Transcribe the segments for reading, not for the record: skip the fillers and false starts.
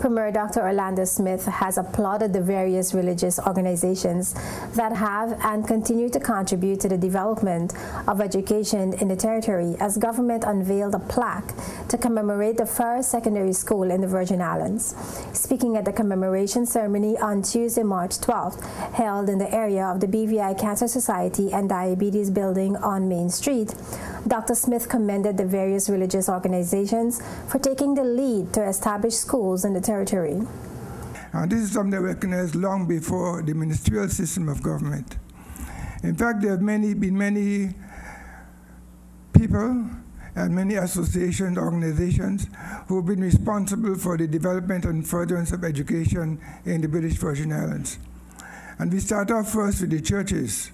Premier Dr. Orlando Smith has applauded the various religious organizations that have and continue to contribute to the development of education in the territory as government unveiled a plaque to commemorate the first secondary school in the Virgin Islands. Speaking at the commemoration ceremony on Tuesday, March 12th, held in the area of the BVI Cancer Society and Diabetes Building on Main Street, Dr. Smith commended the various religious organizations for taking the lead to establish schools in the territory. This is something recognized long before the ministerial system of government. In fact, there have been many people and many associations, organizations who have been responsible for the development and furtherance of education in the British Virgin Islands. And we start off first with the churches.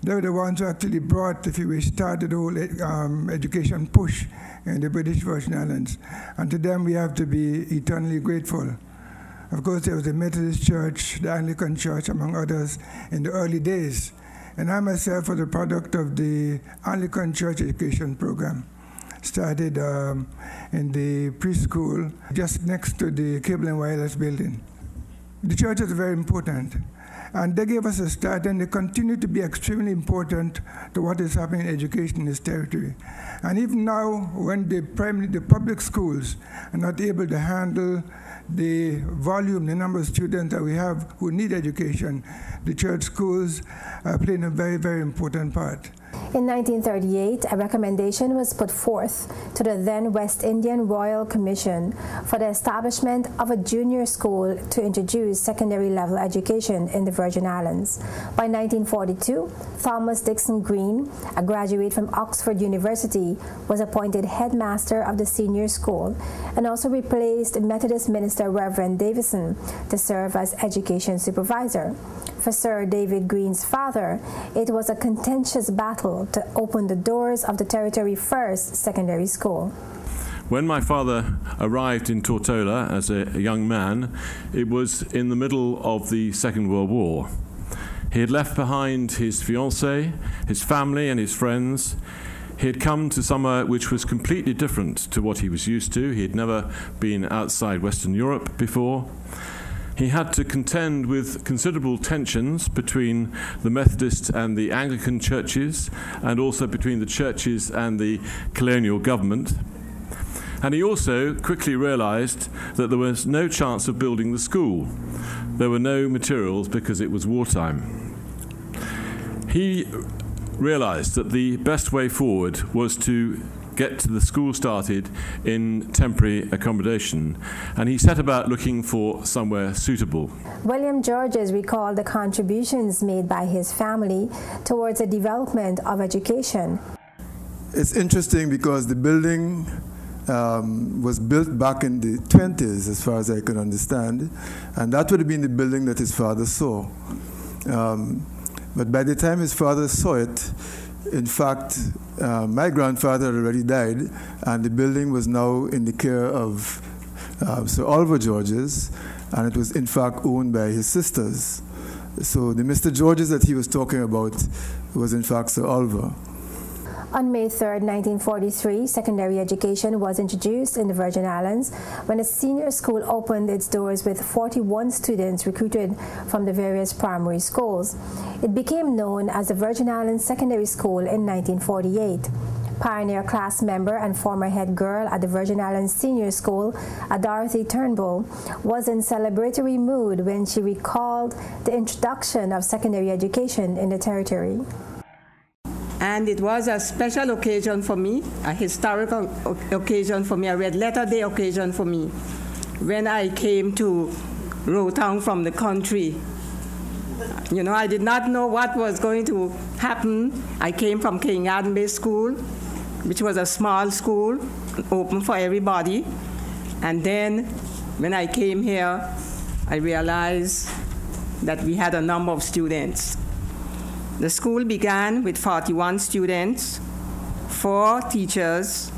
They were the ones who actually brought, if you wish, started the whole education push in the British Virgin Islands. And to them we have to be eternally grateful. Of course, there was the Methodist Church, the Anglican Church, among others, in the early days. And I myself was a product of the Anglican Church education program. Started in the preschool just next to the Cable and Wireless building. The church is very important. And they gave us a start, and they continue to be extremely important to what is happening in education in this territory. And even now, when the public schools are not able to handle the volume, the number of students that we have who need education, the church schools are playing a very, very important part. In 1938, a recommendation was put forth to the then West Indian Royal Commission for the establishment of a junior school to introduce secondary level education in the Virgin Islands. By 1942, Thomas Dixon Green, a graduate from Oxford University, was appointed headmaster of the senior school and also replaced Methodist minister Reverend Davison to serve as education supervisor. For Sir David Green's father, it was a contentious battle to open the doors of the territory's first secondary school. When my father arrived in Tortola as a young man, it was in the middle of the Second World War. He had left behind his fiancée, his family and his friends. He had come to somewhere which was completely different to what he was used to. He had never been outside Western Europe before. He had to contend with considerable tensions between the Methodist and the Anglican churches, and also between the churches and the colonial government. And he also quickly realized that there was no chance of building the school. There were no materials because it was wartime. He realized that the best way forward was to get the school started in temporary accommodation, and he set about looking for somewhere suitable. William Georges recalled the contributions made by his family towards the development of education. It's interesting because the building was built back in the 20s, as far as I can understand, and that would have been the building that his father saw. But by the time his father saw it, in fact, my grandfather had already died, and the building was now in the care of Sir Oliver Georges, and it was in fact owned by his sisters. So the Mr. Georges that he was talking about was in fact Sir Oliver. On May 3, 1943, secondary education was introduced in the Virgin Islands when a senior school opened its doors with 41 students recruited from the various primary schools. It became known as the Virgin Islands Secondary School in 1948. Pioneer class member and former head girl at the Virgin Islands Senior School, Dorothy Turnbull, was in celebratory mood when she recalled the introduction of secondary education in the territory. And it was a special occasion for me, a historical occasion for me, a red letter day occasion for me, when I came to Rowtown from the country. You know, I did not know what was going to happen. I came from King Adam Bay School, which was a small school, open for everybody. And then when I came here, I realized that we had a number of students. The school began with 41 students, 4 teachers,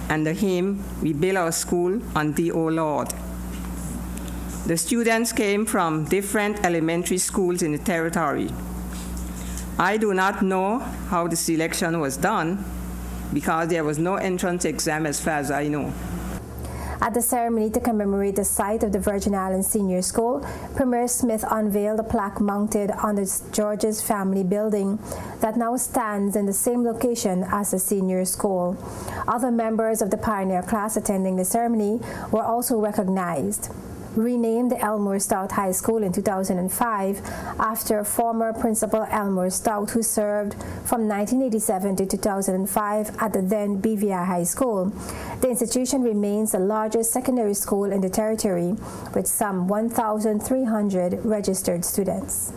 and the hymn, "We Build Our School on Thee, O Lord." The students came from different elementary schools in the territory. I do not know how the selection was done because there was no entrance exam as far as I know. At the ceremony to commemorate the site of the Virgin Islands Senior School, Premier Smith unveiled a plaque mounted on the Georges family building that now stands in the same location as the senior school. Other members of the pioneer class attending the ceremony were also recognized. Renamed Elmore Stout High School in 2005 after former Principal Elmore Stout, who served from 1987 to 2005 at the then BVI High School. The institution remains the largest secondary school in the territory with some 1,300 registered students.